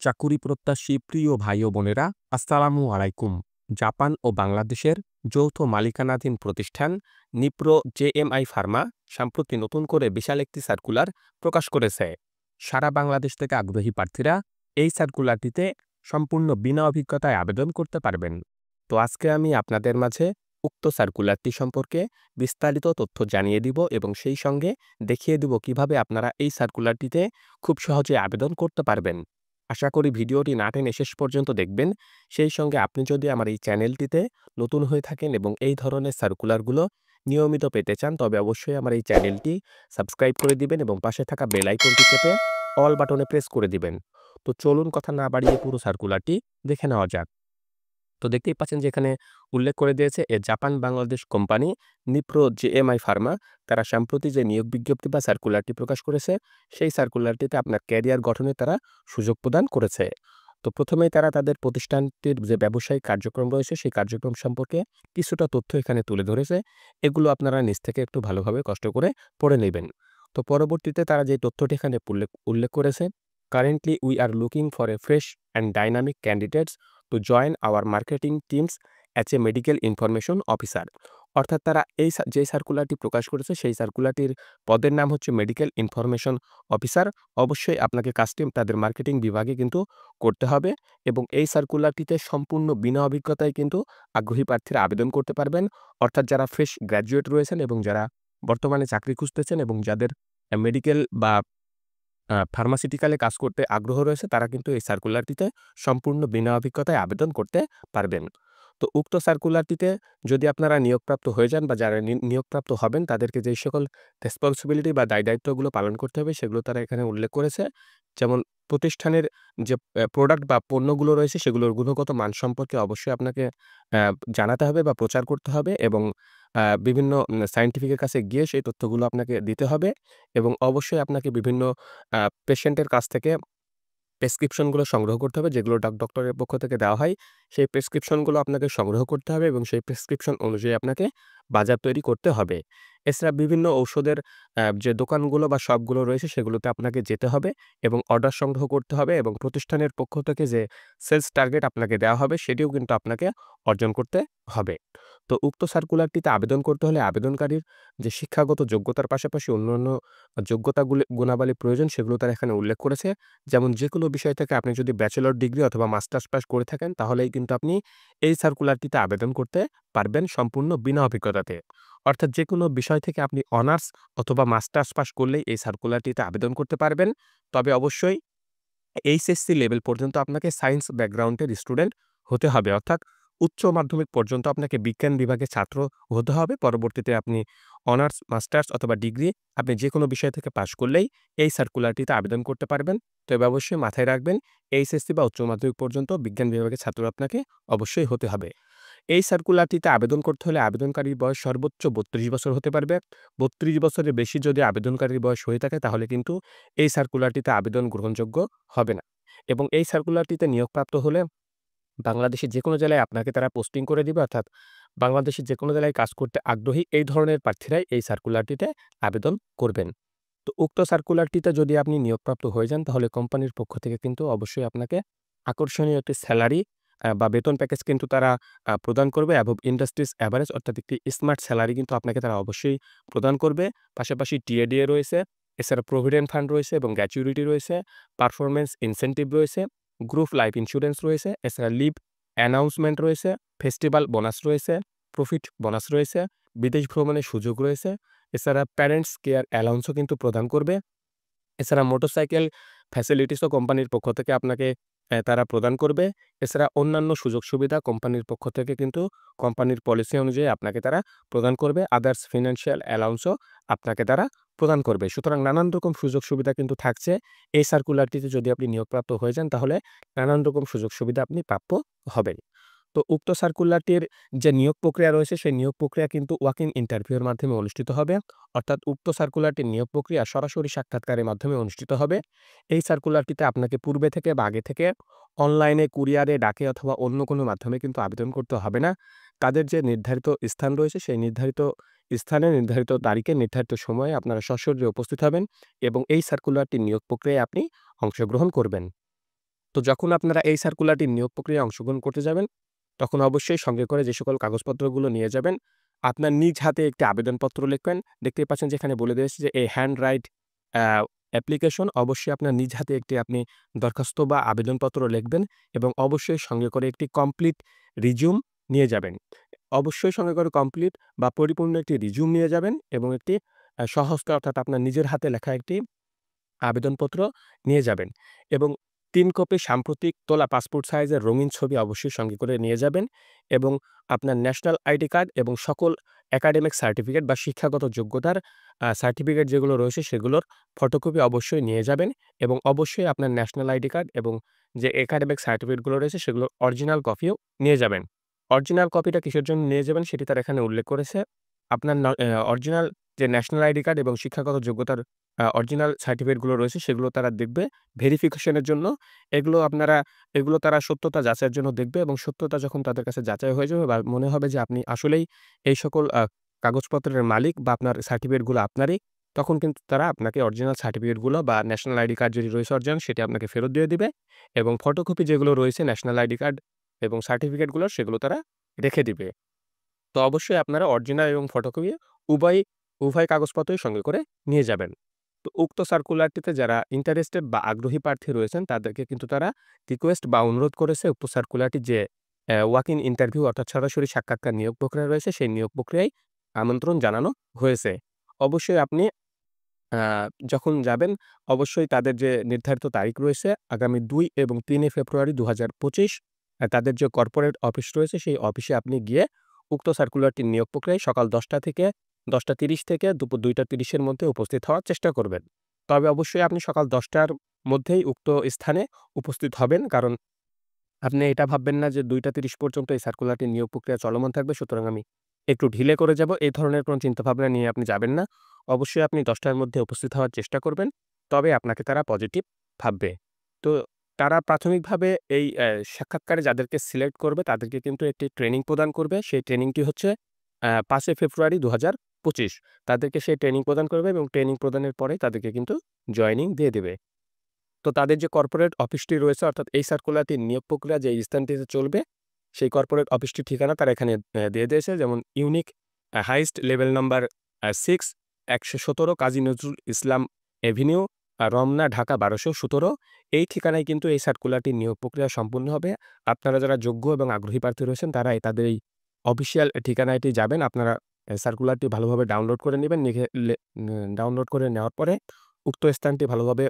চাকুরি প্রত্যাশী প্রিয় ভাই ও বোনেরা, আসসালামু আলাইকুম। জাপান ও বাংলাদেশের যৌথ মালিকানাধীন প্রতিষ্ঠান নিপ্রো জেএমআই ফার্মা সম্প্রতি নতুন করে বিশাল একটি সার্কুলার প্রকাশ করেছে। সারা বাংলাদেশ থেকে আগ্রহী প্রার্থীরা এই সার্কুলারটিতে সম্পূর্ণ বিনা অভিজ্ঞতায় আবেদন করতে পারবেন। তো আজকে আমি আপনাদের মাঝে উক্ত সার্কুলারটি সম্পর্কে বিস্তারিত তথ্য জানিয়ে দিব এবং সেই সঙ্গে দেখিয়ে দিব কিভাবে আপনারা এই সার্কুলারটিতে খুব সহজে আবেদন করতে পারবেন। আশা করি ভিডিওটি না টেনে শেষ পর্যন্ত দেখবেন। সেই সঙ্গে আপনি যদি আমার এই চ্যানেলটিতে নতুন হয়ে থাকেন এবং এই ধরনের সার্কুলারগুলো নিয়মিত পেতে চান, তবে অবশ্যই আমার এই চ্যানেলটি সাবস্ক্রাইব করে দিবেন এবং পাশে থাকা বেল আইকনটি চেপে অল বাটনে প্রেস করে দিবেন। তো চলুন কথা না বাড়িয়ে পুরো সার্কুলারটি দেখে নেওয়া যাক। তো দেখতেই পাচ্ছেন যে এখানে উল্লেখ করে দিয়েছে Japan Bangladesh company Nipro JMI Pharma তারা সম্প্রতি যে নিয়োগ বিজ্ঞপ্তি বা সার্কুলারটি প্রকাশ করেছে, সেই সার্কুলারটিতে আপনার ক্যারিয়ার গঠনে তারা সুযোগ প্রদান করেছে। তো প্রথমেই তারা তাদের প্রতিষ্ঠানটির যে ব্যবসায়িক কার্যক্রম রয়েছে সেই কার্যক্রম সম্পর্কে কিছুটা তথ্য এখানে তুলে ধরেছে। এগুলো আপনারা নিজ থেকে একটু ভালোভাবে কষ্ট করে পড়ে নেবেন। তো পরবর্তীতে তারা যে তথ্যটি এখানে উল্লেখ করেছে, currently we are looking for a fresh and dynamic candidates to join our marketing teams as a medical information officer. অর্থাৎ তারা যে সার্কুলারটি প্রকাশ করেছে সেই সার্কুলারটির পদের নাম হচ্ছে মেডিকেল ইনফরমেশন অফিসার। অবশ্যই আপনাকে কাজটি তাদের মার্কেটিং বিভাগে কিন্তু করতে হবে এবং এই সার্কুলারটিতে সম্পূর্ণ বিনা অভিজ্ঞতায় কিন্তু আগ্রহী প্রার্থীরা আবেদন করতে পারবেন। অর্থাৎ যারা ফ্রেশ গ্র্যাজুয়েট রয়েছেন এবং যারা বর্তমানে চাকরি খুঁজতেছেন এবং যাদের মেডিকেল বা ফার্মাসিউটিক্যালে কাজ করতে আগ্রহ রয়েছে, তারা কিন্তু এই সার্কুলারটিতে সম্পূর্ণ বিনা অভিজ্ঞতায় আবেদন করতে পারবেন। তো উক্ত সার্কুলারটিতে যদি আপনারা নিয়োগপ্রাপ্ত হয়ে যান বা যারা নিয়োগপ্রাপ্ত হবেন, তাদেরকে যেই সকল রেসপন্সিবিলিটি বা দায়িত্বগুলো পালন করতে হবে সেগুলো তারা এখানে উল্লেখ করেছে। যেমন প্রতিষ্ঠানের যে প্রোডাক্ট বা পণ্যগুলো রয়েছে সেগুলোর গুণগত মান সম্পর্কে অবশ্যই আপনাকে জানাতে হবে বা প্রচার করতে হবে এবং বিভিন্ন সায়েন্টিফিকের কাছে গিয়ে সেই তথ্যগুলো আপনাকে দিতে হবে এবং অবশ্যই আপনাকে বিভিন্ন পেশেন্টের কাছ থেকে প্রেসক্রিপশনগুলো সংগ্রহ করতে হবে, যেগুলো ডক্টরের পক্ষ থেকে দেওয়া হয়। সেই প্রেসক্রিপশনগুলো আপনাকে সংগ্রহ করতে হবে এবং সেই প্রেসক্রিপশন অনুযায়ী আপনাকে বাজার তৈরি করতে হবে। এছাড়া বিভিন্ন ঔষধের যে দোকানগুলো বা শপগুলো রয়েছে সেগুলোতে আপনাকে যেতে হবে এবং অর্ডার সংগ্রহ করতে হবে এবং প্রতিষ্ঠানের পক্ষ থেকে যে সেলস টার্গেট আপনাকে দেওয়া হবে সেটিও কিন্তু আপনাকে অর্জন করতে হবে। তো উক্ত সার্কুলারটিতে আবেদন করতে হলে আবেদনকারীর যে শিক্ষাগত যোগ্যতার পাশাপাশি অন্যান্য গুণাবলী প্রয়োজন সেগুলো তারা এখানে উল্লেখ করেছে। যেমন যেকোনো বিষয় থেকে আপনি যদি ব্যাচেলর ডিগ্রি অথবা মাস্টার্স পাস করে থাকেন, তাহলেই কিন্তু আপনি এই সার্কুলারটিতে আবেদন করতে পারবেন সম্পূর্ণ বিনা অভিজ্ঞতাতে। অর্থাৎ যেকোনো বিষয় থেকে আপনি অনার্স অথবা মাস্টার্স পাস করলেই এই সার্কুলারটিতে আবেদন করতে পারবেন। তবে অবশ্যই এইচএসসি লেভেল পর্যন্ত আপনাকে সায়েন্স ব্যাকগ্রাউন্ডের স্টুডেন্ট হতে হবে। অর্থাৎ উচ্চ মাধ্যমিক পর্যন্ত আপনাকে বিজ্ঞান বিভাগের ছাত্র হতে হবে। পরবর্তীতে আপনি অনার্স, মাস্টার্স অথবা ডিগ্রি আপনি যেকোনো বিষয় থেকে পাশ করলেই এই সার্কুলারটিতে আবেদন করতে পারবেন। তবে অবশ্যই মাথায় রাখবেন, এইচএসসি বা উচ্চ মাধ্যমিক পর্যন্ত বিজ্ঞান বিভাগের ছাত্র আপনাকে অবশ্যই হতে হবে। এই সার্কুলারটিতে আবেদন করতে হলে আবেদনকারীর বয়স সর্বোচ্চ ৩২ বছর হতে পারবে। ৩২ বছরের বেশি যদি আবেদনকারীর বয়স হয়ে থাকে, তাহলে কিন্তু এই সার্কুলারটিতে আবেদন গ্রহণযোগ্য হবে না এবং এই সার্কুলারটিতে নিয়োগপ্রাপ্ত হলে বাংলাদেশের যেকোনো জেলায় আপনাকে তারা পোস্টিং করে দিবে। অর্থাৎ বাংলাদেশের যেকোনো জেলায় কাজ করতে আগ্রহী এই ধরনের প্রার্থীরাই এই সার্কুলারটিতে আবেদন করবেন। তো উক্ত সার্কুলারটিতে যদি আপনি নিয়োগপ্রাপ্ত হয়ে যান, তাহলে কোম্পানির পক্ষ থেকে কিন্তু অবশ্যই আপনাকে আকর্ষণীয় একটি স্যালারি বা বেতন প্যাকেজ কিন্তু তারা প্রদান করবে অ্যাবভ ইন্ডাস্ট্রিজ এভারেজ, অর্থাৎ একটি স্মার্ট স্যালারি কিন্তু আপনাকে তারা অবশ্যই প্রদান করবে। পাশাপাশি টিএডিএ রয়েছে, এছাড়া প্রভিডেন্ট ফান্ড রয়েছে এবং গ্র্যাচুইটি রয়েছে, পারফরম্যান্স ইনসেনটিভ রয়েছে, গ্রুপ লাইফ ইন্স্যুরেন্স রয়েছে, এছাড়া লিভ অ্যানাউন্সমেন্ট রয়েছে, ফেস্টিভ্যাল বোনাস রয়েছে, প্রফিট বোনাস রয়েছে, বিদেশ ভ্রমণের সুযোগ রয়েছে। এছাড়া প্যারেন্টস কেয়ার অ্যালাউন্সও কিন্তু প্রদান করবে। এছাড়া মোটরসাইকেল ফ্যাসিলিটিসও কোম্পানির পক্ষ থেকে আপনাকে তারা প্রদান করবে। এছাড়া অন্যান্য সুযোগ সুবিধা কোম্পানির পক্ষ থেকে কিন্তু কোম্পানির পলিসি অনুযায়ী আপনাকে তারা প্রদান করবে। আদার্স ফিন্যান্সিয়াল অ্যালাউন্সও আপনাকে তারা প্রদান করবে। সুতরাং নানান রকম সুযোগ সুবিধা কিন্তু থাকছে। এই সার্কুলারটিতে যদি আপনি নিয়োগপ্রাপ্ত হয়ে যান, তাহলে নানান রকম সুযোগ সুবিধা আপনি প্রাপ্য হবেন। তো উক্ত সার্কুলারটির যে নিয়োগ প্রক্রিয়া রয়েছে সেই নিয়োগ প্রক্রিয়া কিন্তু ওয়াক ইন ইন্টারভিউয়ের মাধ্যমে অনুষ্ঠিত হবে। অর্থাৎ উক্ত সার্কুলারটির নিয়োগ প্রক্রিয়া সরাসরি সাক্ষাৎকারের মাধ্যমে অনুষ্ঠিত হবে। এই সার্কুলারটিতে আপনাকে পূর্বে থেকে বা আগে থেকে অনলাইনে, কুরিয়ারে, ডাকে অথবা অন্য কোনো মাধ্যমে কিন্তু আবেদন করতে হবে না। তাদের যে নির্ধারিত স্থান রয়েছে সেই নির্ধারিত স্থানে, নির্ধারিত তারিখে, নির্ধারিত সময়ে আপনারা সশরীরে উপস্থিত হবেন এবং এই সার্কুলারটির নিয়োগ প্রক্রিয়ায় আপনি অংশগ্রহণ করবেন। তো যখন আপনারা এই সার্কুলারটির নিয়োগ প্রক্রিয়ায় অংশগ্রহণ করতে যাবেন, তখন অবশ্যই সঙ্গে করে যে সকল কাগজপত্রগুলো নিয়ে যাবেন, আপনার নিজ হাতে একটি আবেদনপত্র লিখবেন। দেখতেই পাচ্ছেন যে এখানে বলে দিয়েছে যে, হ্যান্ড রাইট অ্যা অ্যাপ্লিকেশন। অবশ্যই আপনার নিজ হাতে একটি আপনি দরখাস্ত বা আবেদনপত্র লিখবেন এবং অবশ্যই সঙ্গে করে একটি কমপ্লিট রিজিউম নিয়ে যাবেন। অবশ্যই সঙ্গে করে কমপ্লিট বা পরিপূর্ণ একটি রিজিউম নিয়ে যাবেন এবং একটি স্বহস্তে অর্থাৎ আপনার নিজের হাতে লেখা একটি আবেদনপত্র নিয়ে যাবেন এবং ৩ কপি সাম্প্রতিক তোলা পাসপোর্ট সাইজের রঙিন ছবি অবশ্যই সঙ্গে করে নিয়ে যাবেন এবং আপনার ন্যাশনাল আইডি কার্ড এবং সকল একাডেমিক সার্টিফিকেট বা শিক্ষাগত যোগ্যতার সার্টিফিকেট যেগুলো রয়েছে সেগুলোর ফটোকপি অবশ্যই নিয়ে যাবেন এবং অবশ্যই আপনার ন্যাশনাল আইডি কার্ড এবং যে একাডেমিক সার্টিফিকেটগুলো রয়েছে সেগুলোর অরিজিনাল কপিও নিয়ে যাবেন। অরিজিনাল কপিটা কিসের জন্য নিয়ে যাবেন সেটি তারা এখানে উল্লেখ করেছে। আপনার অরিজিনাল যে ন্যাশনাল আইডি কার্ড এবং শিক্ষাগত যোগ্যতার অরিজিনাল সার্টিফিকেটগুলো রয়েছে সেগুলো তারা দেখবে ভেরিফিকেশনের জন্য। এগুলো তারা সত্যতা যাচাইয়ের জন্য দেখবে এবং সত্যতা যখন তাদের কাছে যাচাই হয়ে যাবে বা মনে হবে যে আপনি আসলেই এই সকল কাগজপত্রের মালিক বা আপনার সার্টিফিকেটগুলো আপনারই, তখন কিন্তু তারা আপনাকে অরিজিনাল সার্টিফিকেটগুলো বা ন্যাশনাল আইডি কার্ড যদি রয়েছে অরিজিনাল সেটি আপনাকে ফেরত দিয়ে দিবে এবং ফটোকপি যেগুলো রয়েছে ন্যাশনাল আইডি কার্ড এবং সার্টিফিকেটগুলোর সেগুলো তারা রেখে দিবে। তো অবশ্যই আপনারা অরিজিনাল এবং ফটোকপি উভয় কাগজপত্রই সঙ্গে করে নিয়ে যাবেন। তো উক্ত সার্কুলারটিতে যারা ইন্টারেস্টেড বা আগ্রহী প্রার্থী রয়েছেন তাদেরকে কিন্তু তারা রিকোয়েস্ট বা অনুরোধ করেছে উক্ত সার্কুলারটি যে ওয়াক ইন ইন্টারভিউ অর্থাৎ সরাসরি সাক্ষাৎকার নিয়োগ প্রক্রিয়া রয়েছে সেই নিয়োগ প্রক্রিয়ায় আমন্ত্রণ জানানো হয়েছে। অবশ্যই আপনি আ যখন যাবেন অবশ্যই তাদের যে নির্ধারিত তারিখ রয়েছে আগামী ২ এবং ৩ ফেব্রুয়ারি ২০২৫ তাদের যে কর্পোরেট অফিস রয়েছে সেই অফিসে আপনি গিয়ে উক্ত সার্কুলারটির নিয়োগ প্রক্রিয়ায় সকাল ১০টা থেকে ১০টা ৩০ থেকে দুপুর ২টা ৩০ এর মধ্যে উপস্থিত হওয়ার চেষ্টা করবেন। তবে অবশ্যই আপনি সকাল ১০টার মধ্যেই উক্ত স্থানে উপস্থিত হবেন। কারণ আপনি এটা ভাববেন না যে ২টা ৩০ পর্যন্ত এই সার্কুলারটির নিয়োগ প্রক্রিয়া চলমান থাকবে। সুতরাং আমি একটু ঢিলে করে যাব। এই ধরনের কোনো চিন্তাভাবনা নিয়ে আপনি যাবেন না। অবশ্যই আপনি ১০টার মধ্যে উপস্থিত হওয়ার চেষ্টা করবেন। তবে আপনাকে তারা পজিটিভ ভাববে। তো তারা প্রাথমিকভাবে এই সাক্ষাৎকারে যাদেরকে সিলেক্ট করবে তাদেরকে কিন্তু একটি ট্রেনিং প্রদান করবে। সেই ট্রেনিংটি হচ্ছে ৫ ফেব্রুয়ারি ২০২৫ তাদেরকে সেই ট্রেনিং প্রদান করবে এবং ট্রেনিং প্রদানের পরে তাদেরকে কিন্তু জয়েনিং দিয়ে দিবে। তো তাদের যে কর্পোরেট অফিসটি রয়েছে অর্থাৎ এই সার্কুলারটির নিয়োগ প্রক্রিয়া যে স্থানটিতে চলবে, সেই কর্পোরেট অফিসটির ঠিকানা তারা এখানে দিয়ে দিয়েছে। যেমন unique highest level number ৬ ১১৭ Kazi Nazrul Islam Avenue, Ramna, Dhaka ১২১৭। এই ঠিকানায় কিন্তু এই সার্কুলারটির নিয়োগ প্রক্রিয়া সম্পূর্ণ হবে। আপনারা যারা যোগ্য এবং আগ্রহী প্রার্থী রয়েছেন তারা তাদের এই অফিসিয়াল ঠিকানায়টি যাবেন। আপনারা সার্কুলারটি ভালোভাবে ডাউনলোড করে নিবেন। ডাউনলোড করে নেওয়ার পরে উক্ত স্থানটি ভালোভাবে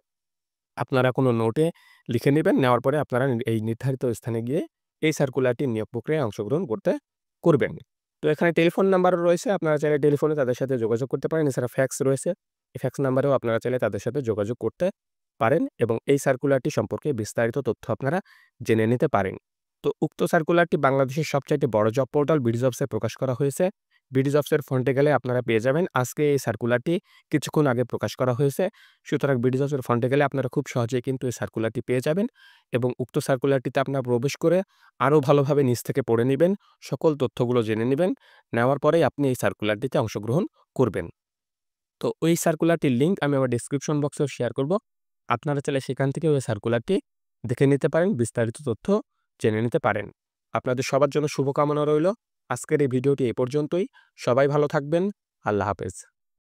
আপনারা কোনো নোটে লিখে নিবেন। নেওয়ার পরে আপনারা এই নির্ধারিত স্থানে গিয়ে এই সার্কুলারটির নিয়োগ প্রক্রিয়ায় অংশগ্রহণ করবেন। তো এখানে টেলিফোন নাম্বারও রয়েছে। আপনারা চাইলে টেলিফোনে তাদের সাথে যোগাযোগ করতে পারেন। এছাড়া ফ্যাক্স রয়েছে। এই ফ্যাক্স নাম্বারেও আপনারা চাইলে তাদের সাথে যোগাযোগ করতে পারেন এবং এই সার্কুলারটি সম্পর্কে বিস্তারিত তথ্য আপনারা জেনে নিতে পারেন। তো উক্ত সার্কুলারটি বাংলাদেশের সবচাইতে বড় জব পোর্টাল বিডিজবসে প্রকাশ করা হয়েছে। বিডিজবসের ফ্রন্টে গেলে আপনারা পেয়ে যাবেন। আজকে এই সার্কুলারটি কিছুক্ষণ আগে প্রকাশ করা হয়েছে। সুতরাং বিডিজবসের ফ্রন্টে গেলে আপনারা খুব সহজেই কিন্তু এই সার্কুলারটি পেয়ে যাবেন এবং উক্ত সার্কুলারটিতে আপনারা প্রবেশ করে আরও ভালোভাবে নিজ থেকে পড়ে নিবেন। সকল তথ্যগুলো জেনে নিবেন। নেওয়ার পরেই আপনি এই সার্কুলারটিতে অংশগ্রহণ করবেন। তো ওই সার্কুলারটির লিঙ্ক আমি আমার ডেসক্রিপশন বক্সেও শেয়ার করব। আপনারা চাইলে সেখান থেকে ওই সার্কুলারটি দেখে নিতে পারেন, বিস্তারিত তথ্য জেনে নিতে পারেন। আপনাদের সবার জন্য শুভকামনা রইল। আজকের এই ভিডিওটি এ পর্যন্তই। সবাই ভালো থাকবেন। আল্লাহ হাফেজ।